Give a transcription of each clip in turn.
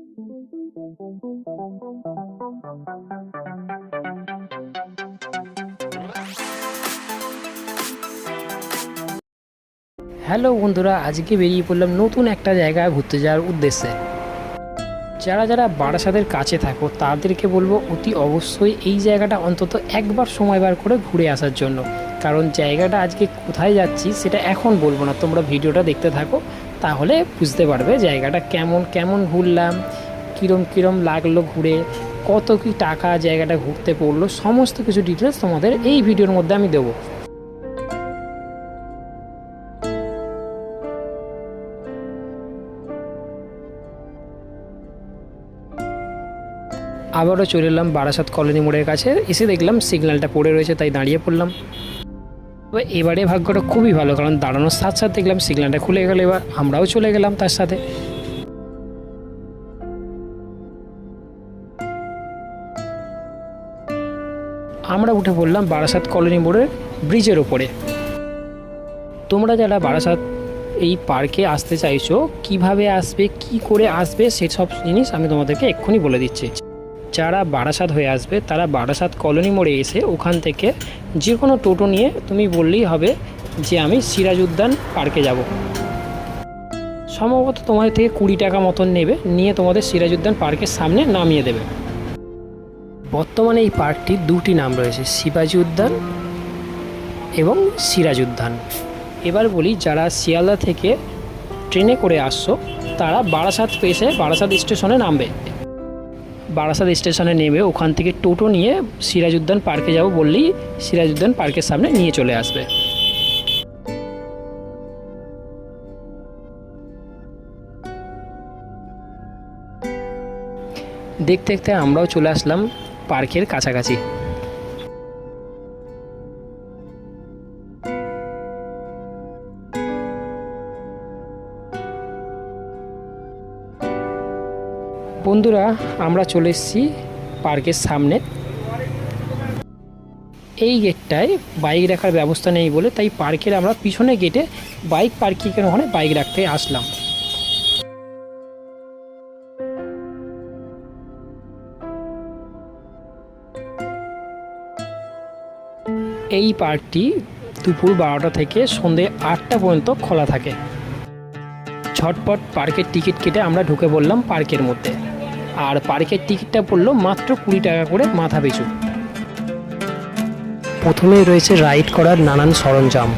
Hello বন্ধুরা, আজকে বেরিয়ে পড়লাম নতুন একটা জায়গায় ঘুরতে যাওয়ার উদ্দেশ্যে। যারা যারা বারাসাতের কাছে থাকো তাদেরকে বলবো অতি অবশ্যই এই জায়গাটা অন্তত একবার সময় বার করে ঘুরে আসার জন্য। কারণ জায়গাটা আজকে কোথায় যাচ্ছি সেটা এখন বলবো না, তোমরা ভিডিওটা দেখতে থাকো, তাহলে বুঝতে পারবে জায়গাটা কেমন কেমন ঘুরলাম, কীরম লাগলো ঘুরে, কত কি টাকা জায়গাটা ঘুরতে পড়লো, সমস্ত কিছু ডিটেলস তোমাদের এই ভিডিওর মধ্যে আমি দেবো। আবারও চলে এলাম বারাসাত কলোনি মোড়ের কাছে, এসে দেখলাম সিগন্যালটা পড়ে রয়েছে, তাই দাঁড়িয়ে পড়লাম। তবে এবারে ভাগ্যটা খুবই ভালো, কারণ দাঁড়ানোর সাথে সাথে দেখলাম সিগন্যালটা খুলে গেল, এবার আমরাও চলে গেলাম তার সাথে। আমরা উঠে পড়লাম বারাসাত কলোনি মোড়ের ব্রিজের ওপরে। তোমরা যারা বারাসাত এই পার্কে আসতে চাইছো, কিভাবে আসবে, কি করে আসবে, সেসব জিনিস আমি তোমাদেরকে এক্ষুনি বলে দিচ্ছি। যারা বারাসাত হয়ে আসবে তারা বারাসাত কলোনি মোড়ে এসে ওখান থেকে যে কোনো টোটো নিয়ে তুমি বললেই হবে যে আমি সিরাজ উদ্যান পার্কে যাব। সম্ভবত তোমাদের থেকে 20 টাকা মতন নেবে, নিয়ে তোমাদের সিরাজ উদ্যান পার্কের সামনে নামিয়ে দেবে। বর্তমানে এই পার্কটির দুটি নাম রয়েছে, শিবাজি উদ্যান এবং সিরাজ উদ্যান। এবার বলি, যারা শিয়ালদা থেকে ট্রেনে করে আসছো তারা বারাসাত এসে বারাসাত স্টেশনে নামবে। বারাসাত স্টেশনে নেমে ওখান থেকে টোটো নিয়ে সিরাজ উদ্যান পার্কে যাব বললেই সিরাজ উদ্যান পার্কের সামনে নিয়ে চলে আসবে। দেখতে দেখতে আমরাও চলে আসলাম পার্কের কাছাকাছি। বন্ধুরা, আমরা চলে এসেছি পার্কের সামনে। এই গেটটায় বাইক রাখার ব্যবস্থা নেই বলে তাই পার্কের আমরা পিছনে গেটে বাইক পার্কিংয়ের ওখানে বাইক রাখতে আসলাম। এই পার্কটি দুপুর 12টা থেকে সন্ধ্যে 8টা পর্যন্ত খোলা থাকে। ঝটপট পার্কের টিকিট কেটে আমরা ঢুকে পড়লাম পার্কের মধ্যে। আর পার্কের টিকিটটা পড়লো মাত্র 20 টাকা করে মাথা পিছু। প্রথমেই রয়েছে রাইড করার নানান সরঞ্জাম।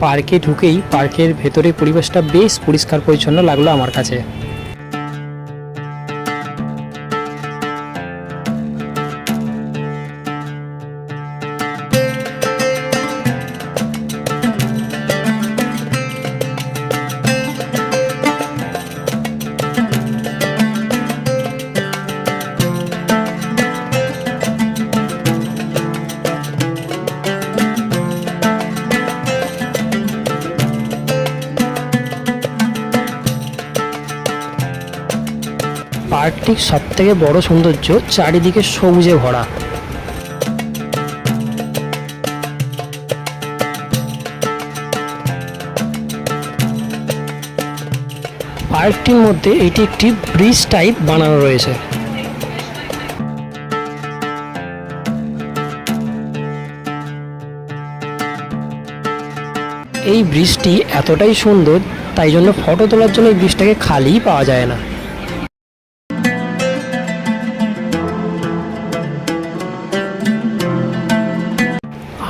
পার্কে ঢুকেই পার্কের ভেতরে পরিবেশটা বেশ পরিষ্কার পরিচ্ছন্ন লাগলো আমার কাছে। পার্কটির সবথেকে বড় সৌন্দর্য চারিদিকে সবুজে ভরা। পার্কটির মধ্যে এটি একটি ব্রিজ টাইপ বানানো রয়েছে। এই ব্রিজটি এতটাই সুন্দর, তাই জন্য ফটো তোলার জন্য এই ব্রিজটাকে খালি পাওয়া যায় না।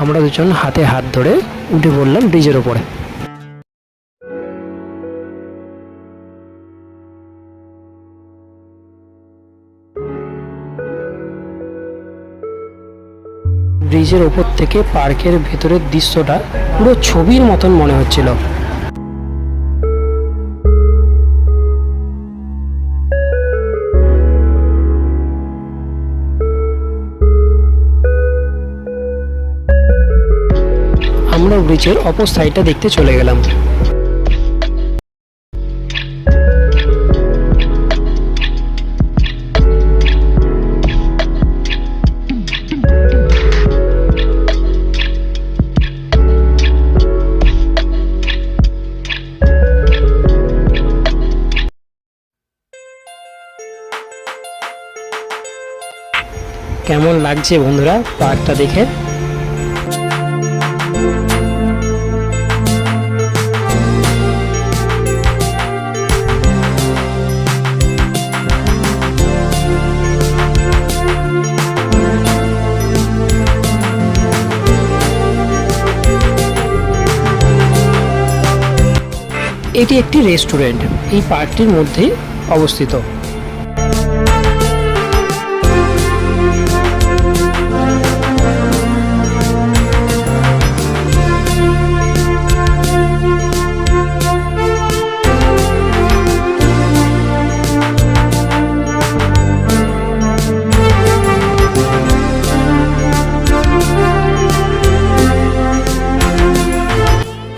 আমরা দুজন হাতে হাত ধরে উঠে পড়লাম ব্রিজের ওপরে। ব্রিজের ওপর থেকে পার্কের ভেতরের দৃশ্যটা পুরো ছবির মতন মনে হচ্ছিল। আমরা ব্রিজের অপর সাইডটা দেখতে চলে গেলাম। কেমন লাগছে বন্ধুরা পার্কটা দেখে? এটি একটি রেস্টুরেন্ট, এই পার্কটির মধ্যেই অবস্থিত।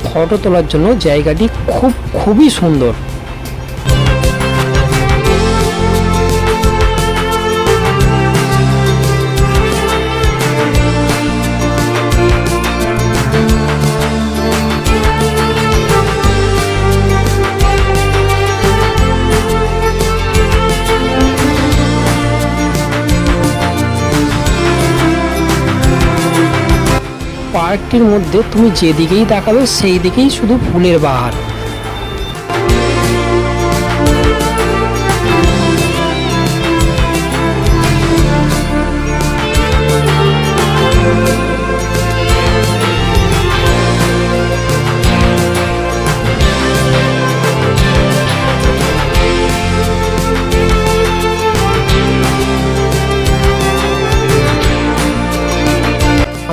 ফটো তোলার জন্য জায়গাটি খুবই সুন্দর। পার্কটির মধ্যে তুমি যেদিকেই তাকাবে সেই দিকেই শুধু ফুলের বাহার।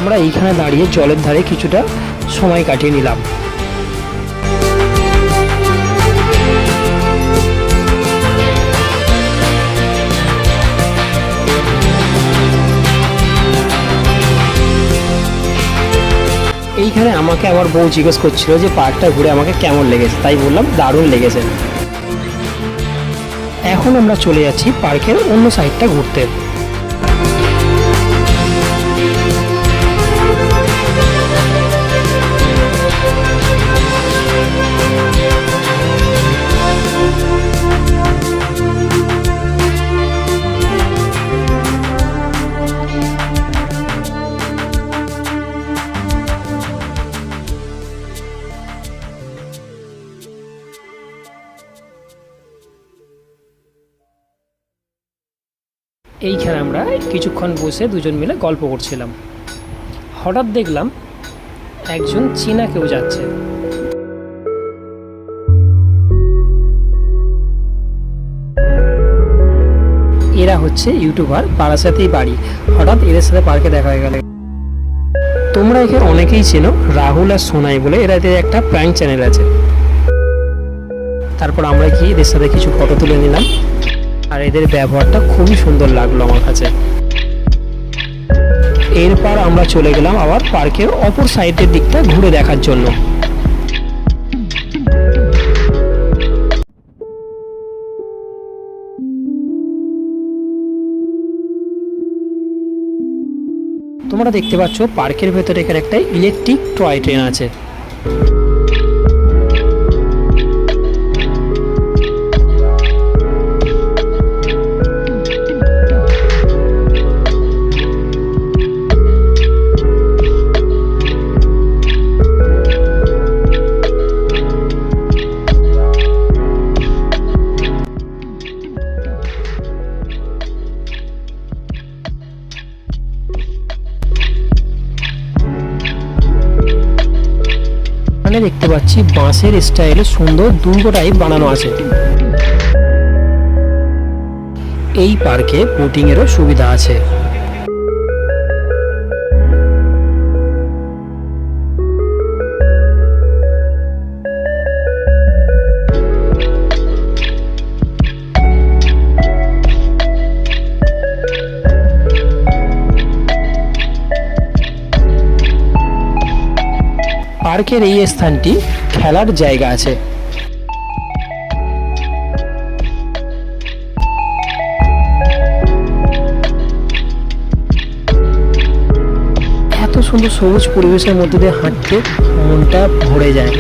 আমরা এইখানে দাঁড়িয়ে জলের ধারে কিছুটা সময় কাটিয়ে নিলাম। এইখানে আমাকে আমার বউ জিজ্ঞেস করছিল যে পার্কটা ঘুরে আমাকে কেমন লেগেছে, তাই বললাম দারুণ লেগেছে। এখন আমরা চলে যাচ্ছি পার্কের অন্য সাইডটা ঘুরতে। এইখানে আমরা কিছুক্ষণ বসে দুজন মিলে গল্প করছিলাম। হঠাৎ দেখলাম একজন চীনা কেউ যাচ্ছে। এরা হচ্ছে ইউটিউবার, বারাসাতেই বাড়ি। হঠাৎ এদের সাথে পার্কে দেখা হয়ে গেল। তোমরা একে অনেকেই চেনো, রাহুল আর সোনাই বলে। এরা এদের একটা প্র্যাঙ্ক চ্যানেল আছে। তারপর আমরা গিয়ে এদের সাথে কিছু ফটো তুলে নিলাম, আর এদের ব্যবহারটা খুবই সুন্দর লাগলো আমার কাছে। এরপর আমরা চলে গেলাম আবার পার্কের অপর সাইডের দিকটা ঘুরে দেখার জন্য। তোমরা দেখতে পাচ্ছ পার্কের ভেতরে এখানে একটা ইলেকট্রিক টয় ট্রেন আছে। দেখতে পাচ্ছি বাঁশের স্টাইলে সুন্দর দুর্গ টাইপ বানানো আছে। এই পার্কে বোটিং এরও সুবিধা আছে। পার্কের এই স্থানটি খেলার জায়গা আছে। এত সুন্দর সবুজ পরিবেশের মধ্যে দিয়ে হাঁটতে মনটা ভরে যায়।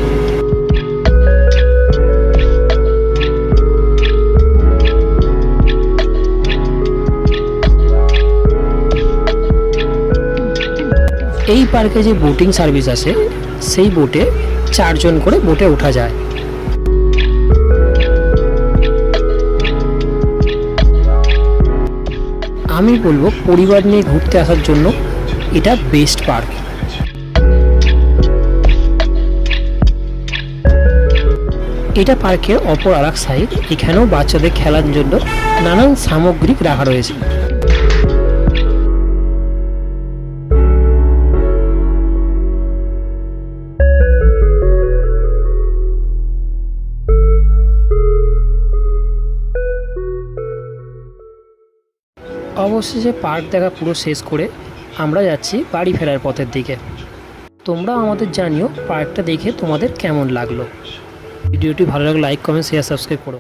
এই পার্কে যে বোটিং সার্ভিস আছে সেই বোটে 4 জন করে বোটে ওঠা যায়। আমি বলবো পরিবার নিয়ে ঘুরতে আসার জন্য এটা বেস্ট পার্ক। এটা পার্কের অপর আর এক সাইড, এখানেও বাচ্চাদের খেলার জন্য নানান সামগ্রিক রাখা রয়েছে। অবশেষে পার্ক দেখা পুরো শেষ করে আমরা যাচ্ছি বাড়ি ফেরার পথের দিকে। তোমরা আমাদের জানিও পার্কটা দেখে তোমাদের কেমন লাগলো। ভিডিওটি ভালো লাগলে লাইক, কমেন্ট, শেয়ার, সাবস্ক্রাইব করো।